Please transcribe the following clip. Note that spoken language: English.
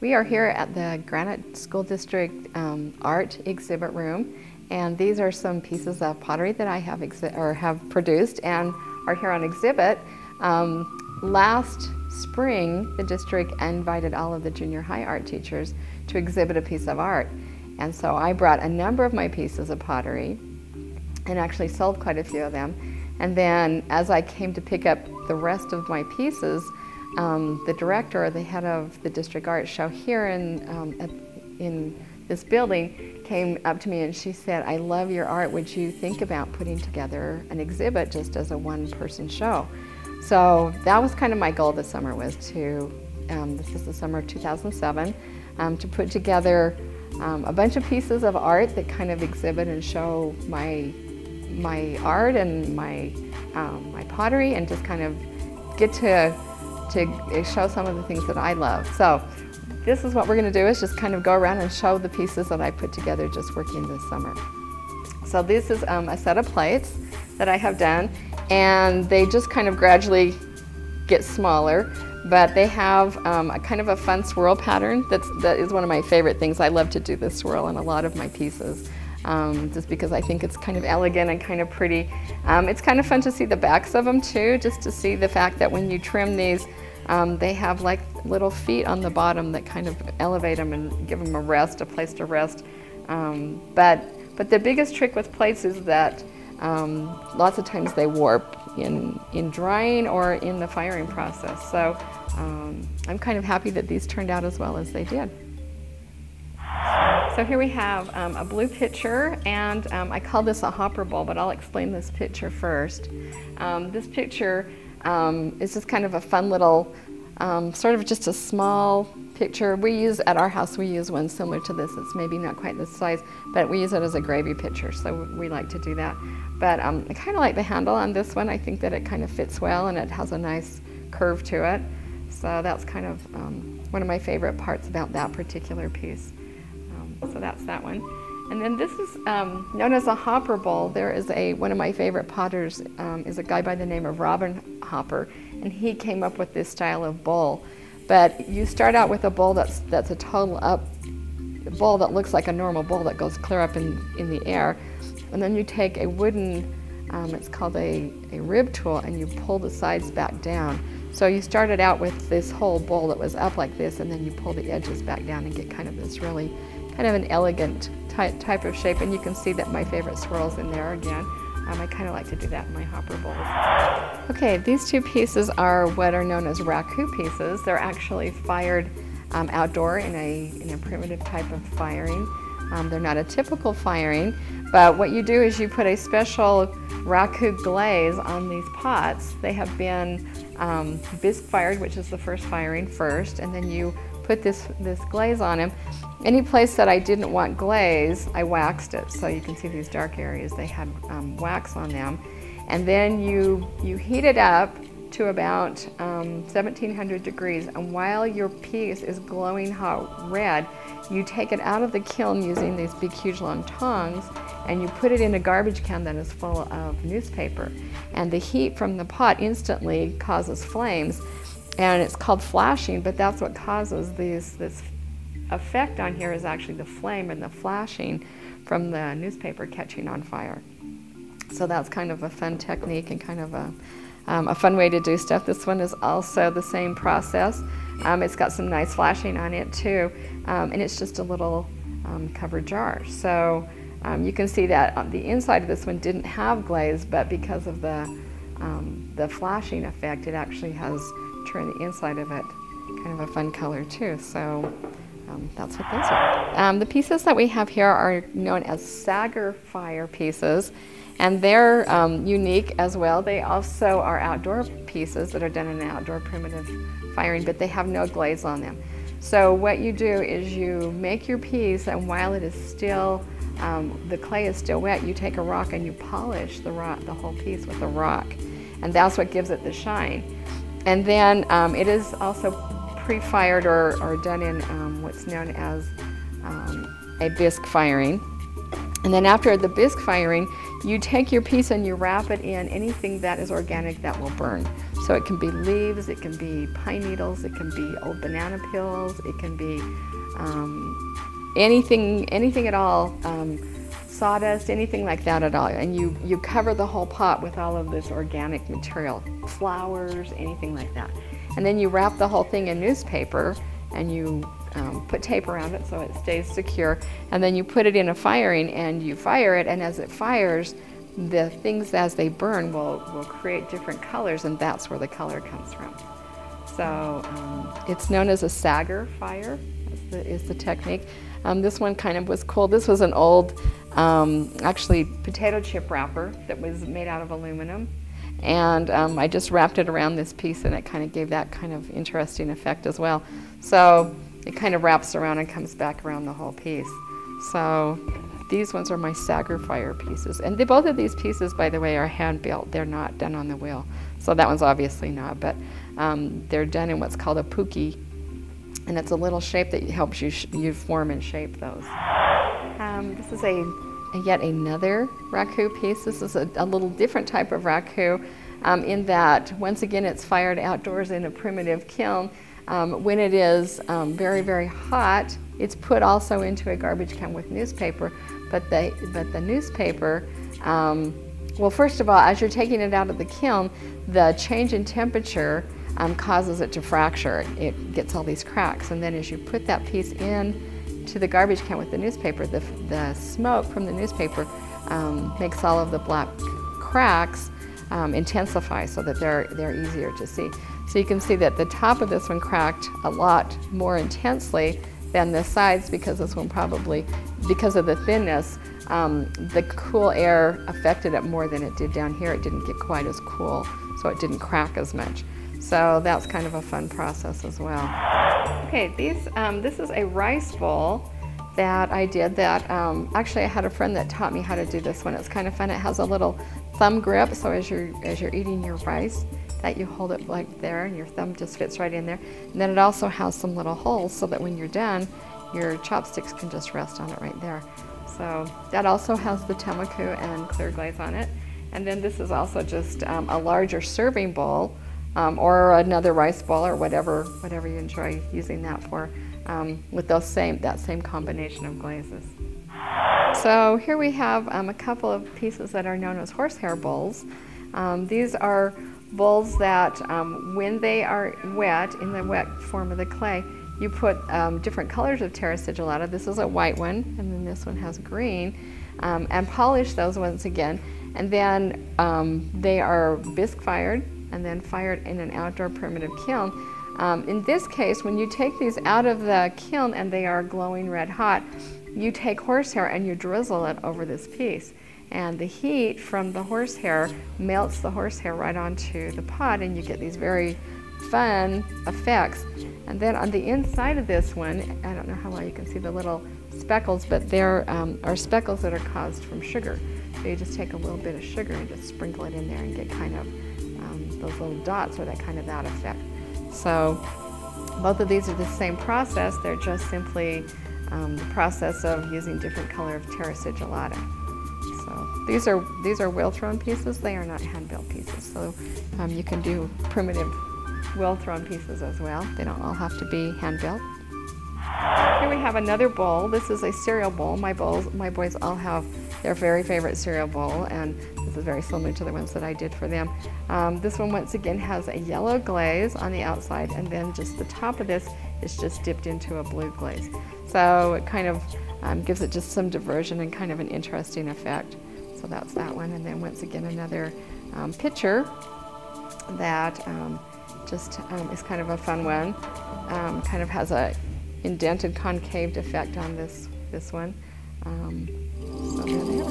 We are here at the Granite School District Art Exhibit Room, and these are some pieces of pottery that I have produced and are here on exhibit. Last spring, the district invited all of the junior high art teachers to exhibit a piece of art, and so I brought a number of my pieces of pottery and actually sold quite a few of them. And then as I came to pick up the rest of my pieces, the director, or the head of the district art show here in this building, came up to me and she said, "I love your art. Would you think about putting together an exhibit just as a one-person show?" So that was kind of my goal this summer, was to, this is the summer of 2007, to put together a bunch of pieces of art that kind of exhibit and show my art and my pottery, and just kind of get to show some of the things that I love. So this is what we're going to do, is just kind of go around and show the pieces that I put together just working this summer. So this is a set of plates that I have done, and they just kind of gradually get smaller, but they have a kind of a fun swirl pattern. That is one of my favorite things. I love to do this swirl in a lot of my pieces. Just because I think it's kind of elegant and kind of pretty. It's kind of fun to see the backs of them too, just to see the fact that when you trim these, they have like little feet on the bottom that kind of elevate them and give them a place to rest. But the biggest trick with plates is that lots of times they warp in drying or in the firing process. So I'm kind of happy that these turned out as well as they did. So here we have a blue pitcher, and I call this a hopper bowl, but I'll explain this pitcher first. This pitcher is just kind of a fun little, sort of just a small pitcher. At our house, we use one similar to this. It's maybe not quite this size, but we use it as a gravy pitcher, so we like to do that. But I kind of like the handle on this one. I think that it kind of fits well, and it has a nice curve to it. So that's kind of one of my favorite parts about that particular piece. So that's that one. And then this is known as a hopper bowl. There is one of my favorite potters is a guy by the name of Robin Hopper, and he came up with this style of bowl. But you start out with a bowl that's a total up bowl that looks like a normal bowl that goes clear up in the air, and then you take a wooden, it's called a rib tool, and you pull the sides back down. So you started out with this whole bowl that was up like this, and then you pull the edges back down and get kind of this really kind of an elegant type of shape. And you can see that my favorite swirls in there again. I kind of like to do that in my hopper bowls. Okay, these two pieces are what are known as raku pieces. They're actually fired outdoor in a primitive type of firing. They're not a typical firing, but what you do is you put a special raku glaze on these pots. They have been bisque fired, which is the first firing first, and then you put this glaze on them. Any place that I didn't want glaze, I waxed it. So you can see these dark areas, they had wax on them. And then you heat it up to about 1700 degrees. And while your piece is glowing hot red, you take it out of the kiln using these big, huge, long tongs, and you put it in a garbage can that is full of newspaper. And the heat from the pot instantly causes flames. And it's called flashing, but that's what causes this effect on here, is actually the flame and the flashing from the newspaper catching on fire. So that's kind of a fun technique and kind of a fun way to do stuff. This one is also the same process. It's got some nice flashing on it too, and it's just a little covered jar. So you can see that on the inside of this one didn't have glaze, but because of the flashing effect, it actually has turned the inside of it kind of a fun color too. So that's what those are. The pieces that we have here are known as Sager fire pieces, and they're unique as well. They also are outdoor pieces that are done in an outdoor primitive firing, but they have no glaze on them. So what you do is you make your piece, and while it is still, the clay is still wet, you take a rock and you polish the whole piece with a rock, and that's what gives it the shine. And then it is also pre-fired or done in what's known as a bisque firing. And then after the bisque firing, you take your piece and you wrap it in anything that is organic that will burn. So it can be leaves, it can be pine needles, it can be old banana peels, it can be anything at all, sawdust, anything like that at all. And you cover the whole pot with all of this organic material, flowers, anything like that. And then you wrap the whole thing in newspaper and you put tape around it so it stays secure. And then you put it in a firing and you fire it, and as it fires, the things as they burn will create different colors, and that's where the color comes from. So it's known as a sagger fire, is the technique. This one kind of was cool. This was an old, actually, potato chip wrapper that was made out of aluminum. And I just wrapped it around this piece, and it kind of gave that kind of interesting effect as well. So it kind of wraps around and comes back around the whole piece. So these ones are my sagger fire pieces. And both of these pieces, by the way, are hand-built. They're not done on the wheel. So that one's obviously not, but they're done in what's called a puki. And it's a little shape that helps you form and shape those. This is yet another raku piece. This is a little different type of raku in that, once again, it's fired outdoors in a primitive kiln. When it is very, very hot, it's put also into a garbage can with newspaper, but the newspaper, well, first of all, as you're taking it out of the kiln, the change in temperature causes it to fracture. It gets all these cracks, and then as you put that piece in to the garbage can with the newspaper, the smoke from the newspaper makes all of the black cracks intensify so that they're easier to see. So you can see that the top of this one cracked a lot more intensely than the sides, because this one probably, because of the thinness, the cool air affected it more than it did down here. It didn't get quite as cool, so it didn't crack as much. So that's kind of a fun process as well. Okay, this is a rice bowl that I did that, actually I had a friend that taught me how to do this one. It's kind of fun. It has a little thumb grip, so as you're eating your rice, that you hold it like there and your thumb just fits right in there. And then it also has some little holes so that when you're done, your chopsticks can just rest on it right there. So that also has the tamaku and clear glaze on it. And then this is also just a larger serving bowl, or another rice bowl, or whatever you enjoy using that for, with that same combination of glazes. So here we have a couple of pieces that are known as horsehair bowls. These are bowls that when they are wet, in the wet form of the clay, you put different colors of terra sigillata. This is a white one, and then this one has green, and polish those once again. And then they are bisque fired and then fired in an outdoor primitive kiln. In this case, when you take these out of the kiln and they are glowing red hot, you take horsehair and you drizzle it over this piece. And the heat from the horsehair melts the horsehair right onto the pot, and you get these very fun effects. And then on the inside of this one, I don't know how well you can see the little speckles, but there are speckles that are caused from sugar. So you just take a little bit of sugar and just sprinkle it in there and get kind of those little dots, or that effect. So both of these are the same process. They're just simply the process of using different color of terra sigillata. So these are wheel-thrown pieces. They are not hand-built pieces. So you can do primitive wheel-thrown pieces as well. They don't all have to be hand-built. Here we have another bowl. This is a cereal bowl. My boys all have their very favorite cereal bowl, and this is very similar to the ones that I did for them. This one once again has a yellow glaze on the outside, and then just the top of this is just dipped into a blue glaze. So it kind of gives it just some diversion and kind of an interesting effect. So that's that one. And then once again this pitcher that just is kind of a fun one. Kind of has a indented concaved effect on this one. So there they